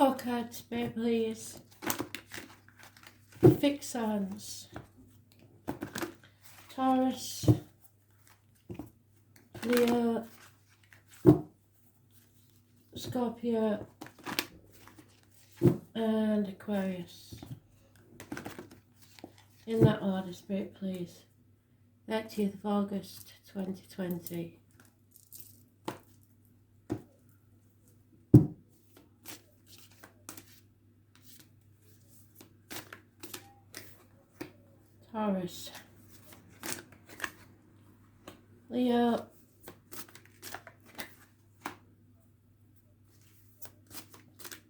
Four cards, Spirit, please. Fixed signs. Taurus, Leo, Scorpio, and Aquarius. In that order, Spirit, please. 30th of August 2020. Taurus, Leo,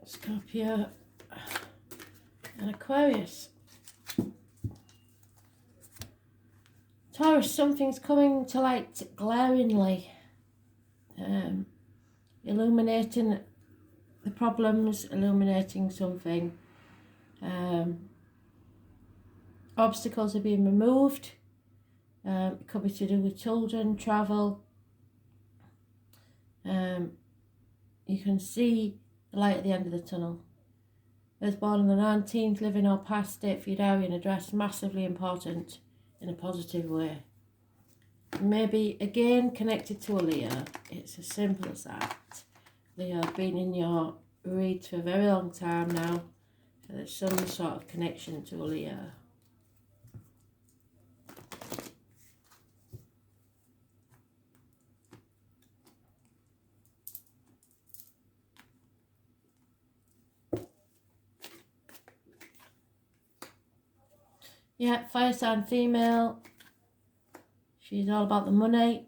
Scorpio, and Aquarius. Taurus, something's coming to light glaringly, illuminating the problems, illuminating something. Obstacles are being removed. It could be to do with children, travel. You can see the light at the end of the tunnel. Those born on the 19th, living or past date for your diary and address, massively important in a positive way. Maybe again connected to a Leo. It's as simple as that. Leo, been in your read for a very long time now. So there's some sort of connection to a Leo. Yeah, fire sign female. She's all about the money.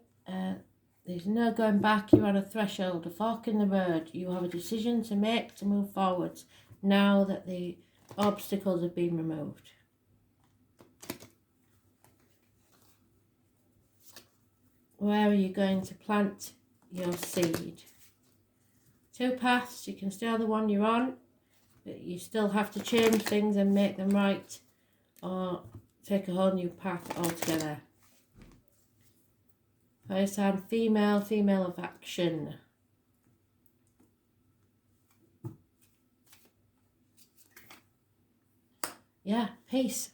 There's no going back. You're on a threshold, a fork in the road. You have a decision to make to move forwards now that the obstacles have been removed. Where are you going to plant your seed? Two paths. You can stay on the one you're on, but you still have to change things and make them right, or take a whole new path altogether. Fire sign female, female of action. Yeah, peace.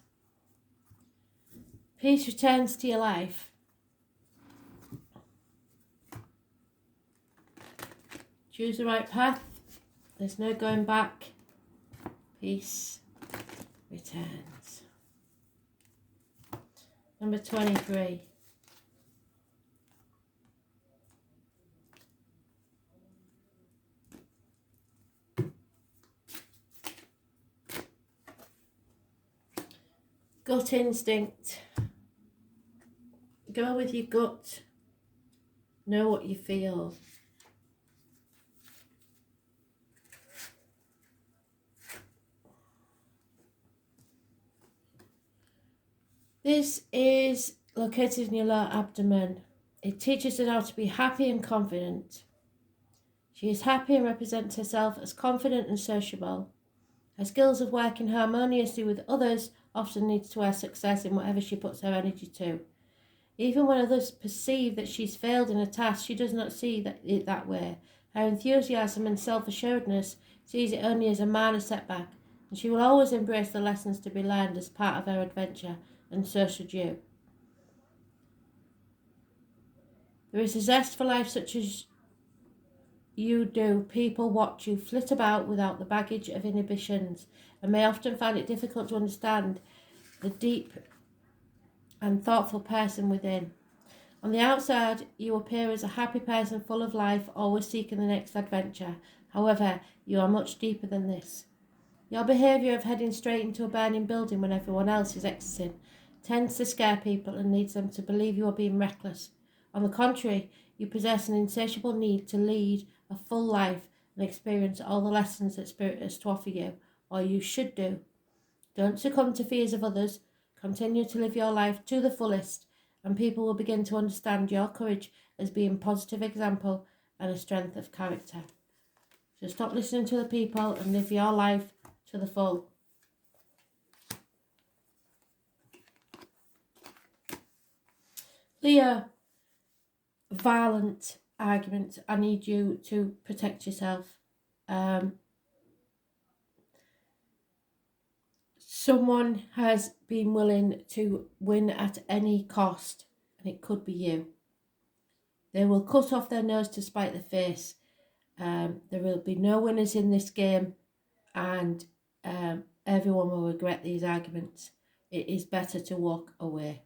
Peace returns to your life. Choose the right path. There's no going back. Peace returns. Number 23. Gut instinct. Go with your gut. Know what you feel. This is located in your lower abdomen. It teaches us how to be happy and confident. She is happy and represents herself as confident and sociable. Her skills of working harmoniously with others often leads to her success in whatever she puts her energy to. Even when others perceive that she's failed in a task, she does not see it that way. Her enthusiasm and self-assuredness sees it only as a minor setback, and she will always embrace the lessons to be learned as part of her adventure, and so should you. There is a zest for life such as you do. People watch you flit about without the baggage of inhibitions, and may often find it difficult to understand the deep and thoughtful person within. On the outside, you appear as a happy person full of life, always seeking the next adventure. However, you are much deeper than this. Your behaviour of heading straight into a burning building when everyone else is exiting tends to scare people and leads them to believe you are being reckless. On the contrary, you possess an insatiable need to lead a full life and experience all the lessons that Spirit has to offer you, or you should do. Don't succumb to fears of others. Continue to live your life to the fullest, and people will begin to understand your courage as being a positive example and a strength of character. So stop listening to the people and live your life to the full. Leo, violent argument. I need you to protect yourself. Someone has been willing to win at any cost, and it could be you. They will cut off their nose to spite their face. There will be no winners in this game, and everyone will regret these arguments. It is better to walk away.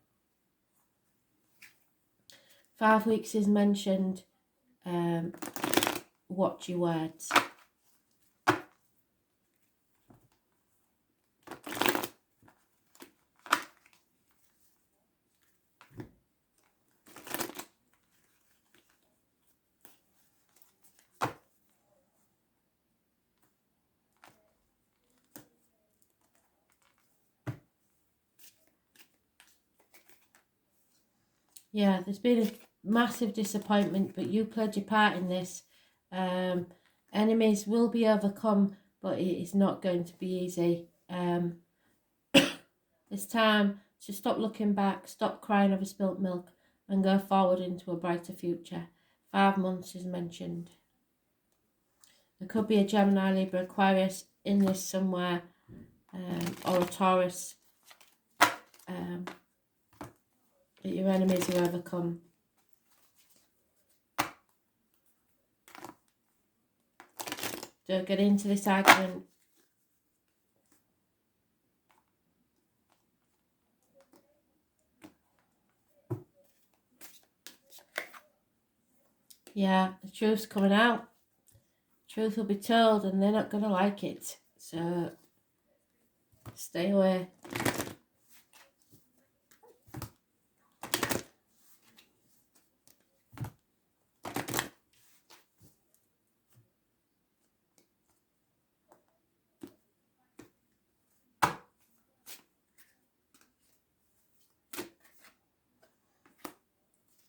5 weeks is mentioned. Watch your words. Yeah, there's been a massive disappointment, but you played your part in this. Enemies will be overcome, but it is not going to be easy. It's time to stop looking back, stop crying over spilt milk, and go forward into a brighter future. 5 months is mentioned. There could be a Gemini, Libra, Aquarius in this somewhere, or a Taurus. That your enemies are overcome. Don't get into this argument. Yeah, the truth's coming out. Truth will be told, and they're not going to like it. So, stay away.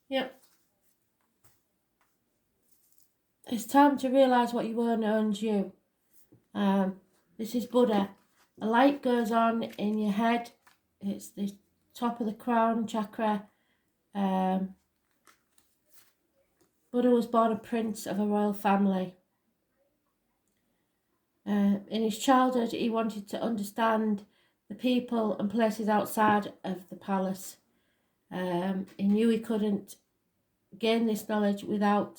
Yep. It's time to realise what you own owns you. This is Buddha. A light goes on in your head. It's the top of the crown chakra. Buddha was born a prince of a royal family. In his childhood, he wanted to understand the people and places outside of the palace. He knew he couldn't gain this knowledge within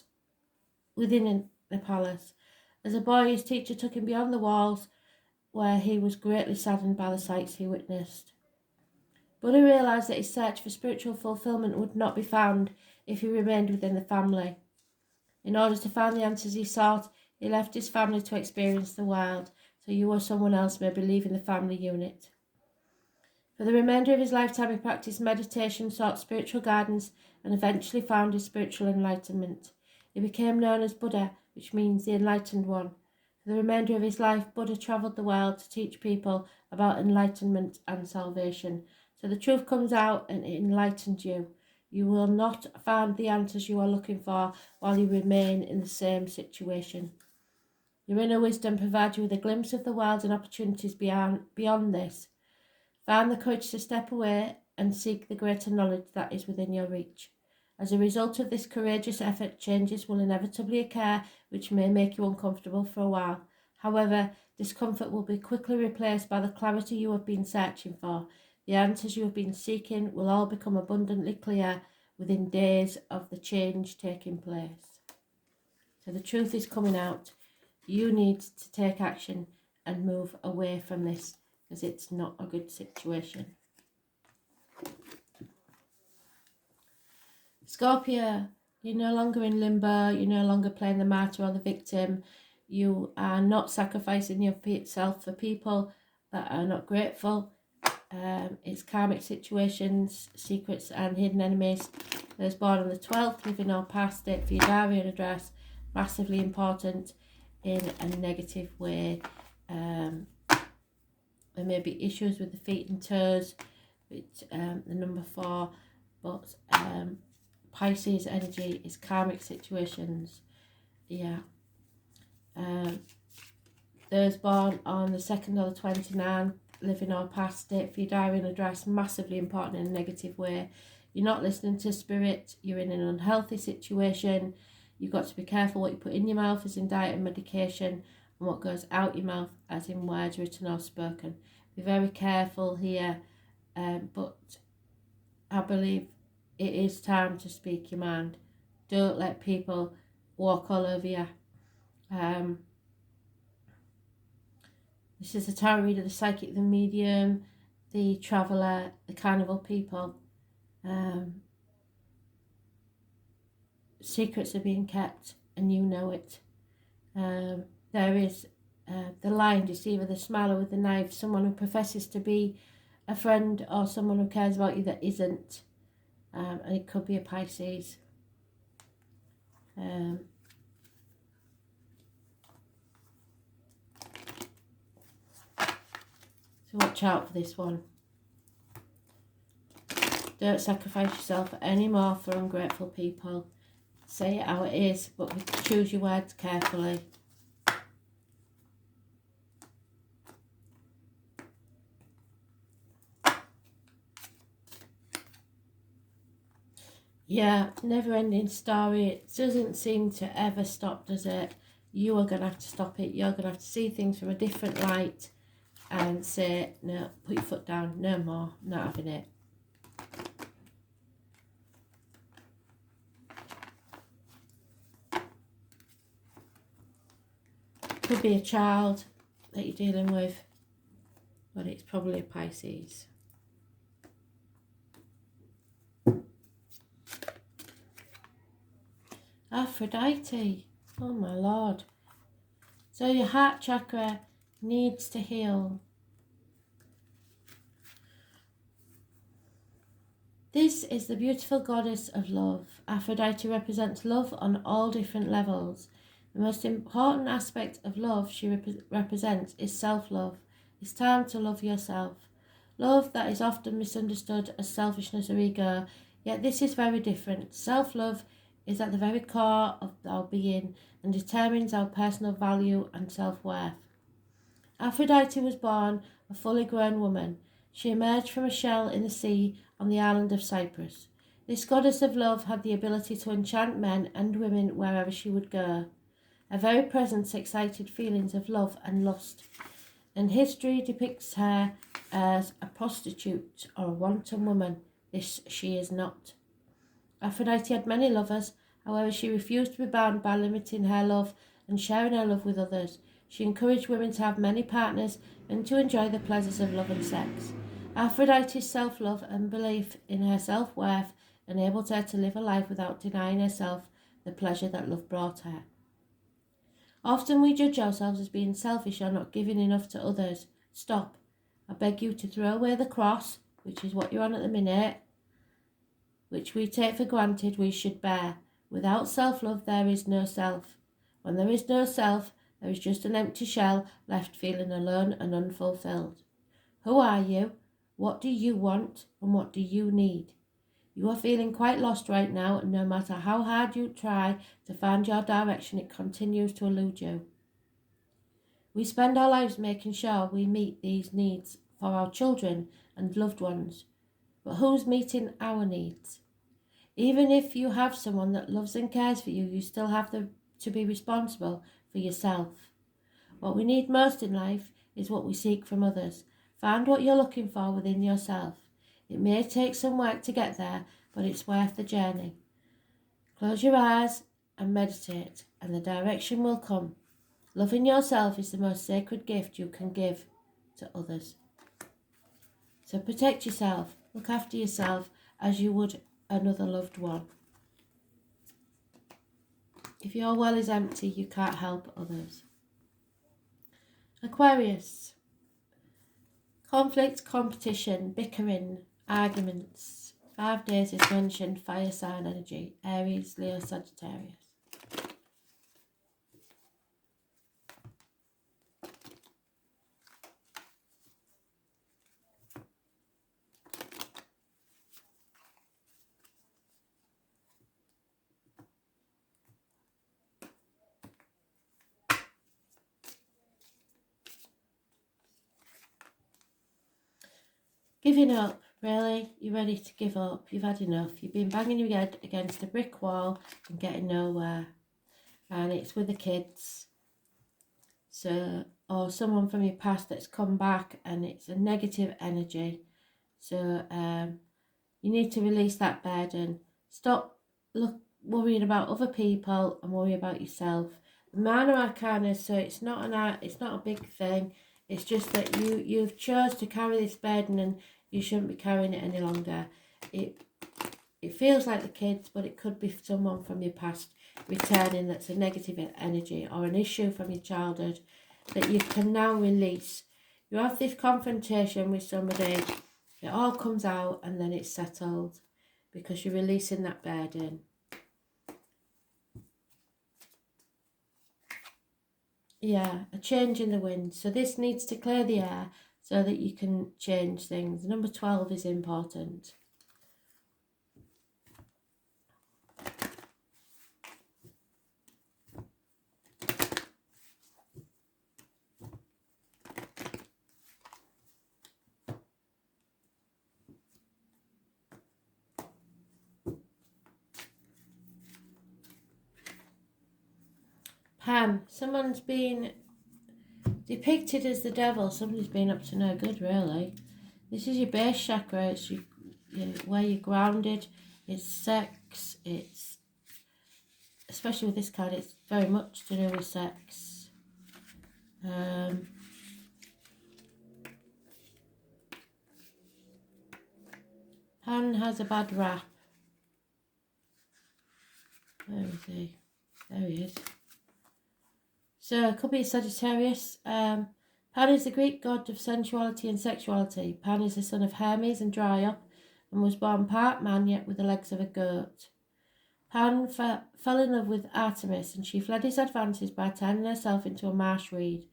the palace. As a boy, his teacher took him beyond the walls, where he was greatly saddened by the sights he witnessed. Buddha realised that his search for spiritual fulfillment would not be found if he remained within the family. In order to find the answers he sought, he left his family to experience the world, so you or someone else may be leaving the family unit. For the remainder of his lifetime, he practiced meditation, sought spiritual guidance, and eventually found his spiritual enlightenment. He became known as Buddha, which means the enlightened one. For the remainder of his life, Buddha travelled the world to teach people about enlightenment and salvation. So the truth comes out and it enlightens you. You will not find the answers you are looking for while you remain in the same situation. Your inner wisdom provides you with a glimpse of the world and opportunities beyond this. Find the courage to step away and seek the greater knowledge that is within your reach. As a result of this courageous effort, changes will inevitably occur which may make you uncomfortable for a while. However, discomfort will be quickly replaced by the clarity you have been searching for. The answers you have been seeking will all become abundantly clear within days of the change taking place. So the truth is coming out. You need to take action and move away from this, because it's not a good situation. Scorpio, you're no longer in limbo, you're no longer playing the martyr or the victim. You are not sacrificing yourself for people that are not grateful. It's karmic situations, secrets and hidden enemies. Those born on the 12th, living or past, date for your diary and address, massively important in a negative way. There may be issues with the feet and toes, with the number 4, but Pisces energy is karmic situations. Yeah. Those born on the 2nd or the 29th, living or past, date for your diary and address, massively important in a negative way. You're not listening to spirit, you're in an unhealthy situation. You've got to be careful what you put in your mouth as in diet and medication, and what goes out your mouth as in words written or spoken, Be very careful here, but I believe it is time to speak your mind. Don't let people walk all over you. This is the tarot reader, the psychic, the medium, the traveller, the carnival people. Secrets are being kept and you know it. There is the lying deceiver, the smiler with the knife, someone who professes to be a friend or someone who cares about you that isn't. And it could be a Pisces. So watch out for this one. Don't sacrifice yourself anymore for ungrateful people. Say it how it is, but choose your words carefully. Yeah, never-ending story. It doesn't seem to ever stop, does it? You are going to have to stop it. You're going to have to see things from a different light and say, no, put your foot down, no more, not having it. Could be a child that you're dealing with, but it's probably a Pisces. Aphrodite, oh my lord. So your heart chakra needs to heal. This is the beautiful goddess of love. Aphrodite represents love on all different levels. The most important aspect of love she represents is self-love. It's time to love yourself. Love that is often misunderstood as selfishness or ego, yet this is very different. Self-love is at the very core of our being and determines our personal value and self-worth. Aphrodite was born a fully grown woman. She emerged from a shell in the sea on the island of Cyprus. This goddess of love had the ability to enchant men and women wherever she would go. Her very presence excited feelings of love and lust, and history depicts her as a prostitute or a wanton woman. This she is not. Aphrodite had many lovers, however she refused to be bound by limiting her love and sharing her love with others. She encouraged women to have many partners and to enjoy the pleasures of love and sex. Aphrodite's self-love and belief in her self-worth enabled her to live a life without denying herself the pleasure that love brought her. Often we judge ourselves as being selfish or not giving enough to others. Stop. I beg you to throw away the cross, which is what you're on at the minute, which we take for granted we should bear. Without self-love there is no self. When there is no self, there is just an empty shell left feeling alone and unfulfilled. Who are you? What do you want? And what do you need? You are feeling quite lost right now, and no matter how hard you try to find your direction, it continues to elude you. We spend our lives making sure we meet these needs for our children and loved ones. But who's meeting our needs? Even if you have someone that loves and cares for you, you still have to be responsible for yourself. What we need most in life is what we seek from others. Find what you're looking for within yourself. It may take some work to get there, but it's worth the journey. Close your eyes and meditate, and the direction will come. Loving yourself is the most sacred gift you can give to others. So protect yourself, look after yourself as you would another loved one. If your well is empty, you can't help others. Aquarius. Conflict, competition, bickering, arguments. 5 days is mentioned, fire sign energy, Aries, Leo, Sagittarius. Giving up, really? You're ready to give up. You've had enough. You've been banging your head against a brick wall and getting nowhere. And it's with the kids. So or someone from your past that's come back and it's a negative energy. So you need to release that burden. Stop worrying about other people and worry about yourself. The Minor Arcana, so it's not a big thing. It's just that you've chose to carry this burden and you shouldn't be carrying it any longer. It feels like the kids, but it could be someone from your past returning that's a negative energy or an issue from your childhood that you can now release. You have this confrontation with somebody, it all comes out and then it's settled because you're releasing that burden. Yeah, a change in the wind. So this needs to clear the air so that you can change things. Number 12 is important. Pan, someone's been depicted as the devil. Somebody's been up to no good, really. This is your base chakra. It's where you're grounded. It's sex. It's, especially with this card, it's very much to do with sex. Pan has a bad rap. Where is he? There he is. So it could be Sagittarius. Pan is the Greek god of sensuality and sexuality. Pan is the son of Hermes and Dryope and was born part man yet with the legs of a goat. Pan fell in love with Artemis and she fled his advances by turning herself into a marsh reed.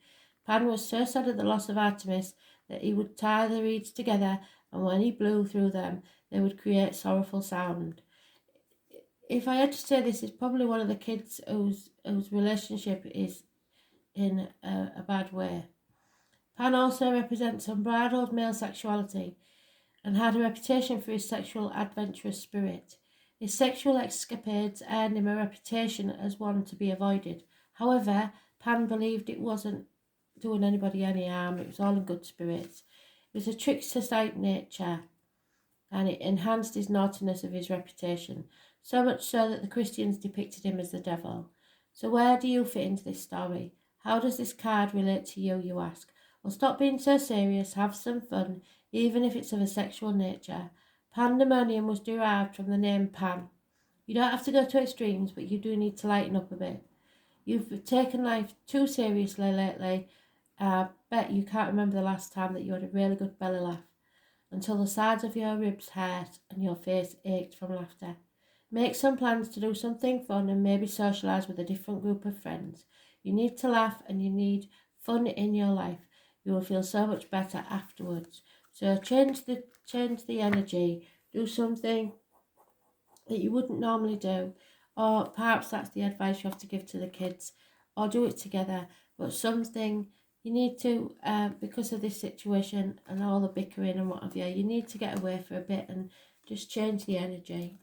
Pan was so sad at the loss of Artemis that he would tie the reeds together and when he blew through them they would create sorrowful sound. If I had to say, this is probably one of the kids whose relationship is in a bad way. Pan also represents unbridled male sexuality and had a reputation for his sexual adventurous spirit. His sexual escapades earned him a reputation as one to be avoided. However, Pan believed it wasn't doing anybody any harm, it was all in good spirits. It was a trickster-type nature and it enhanced his naughtiness of his reputation, so much so that the Christians depicted him as the devil. So where do you fit into this story? How does this card relate to you, you ask? Well, stop being so serious, have some fun, even if it's of a sexual nature. Pandemonium was derived from the name Pan. You don't have to go to extremes, but you do need to lighten up a bit. You've taken life too seriously lately. Bet you can't remember the last time that you had a really good belly laugh, until the sides of your ribs hurt and your face ached from laughter. Make some plans to do something fun and maybe socialise with a different group of friends. You need to laugh and you need fun in your life. You will feel so much better afterwards. So change the energy. Do something that you wouldn't normally do. Or perhaps that's the advice you have to give to the kids. Or do it together. But something you need to, because of this situation and all the bickering and what have you, you need to get away for a bit and just change the energy.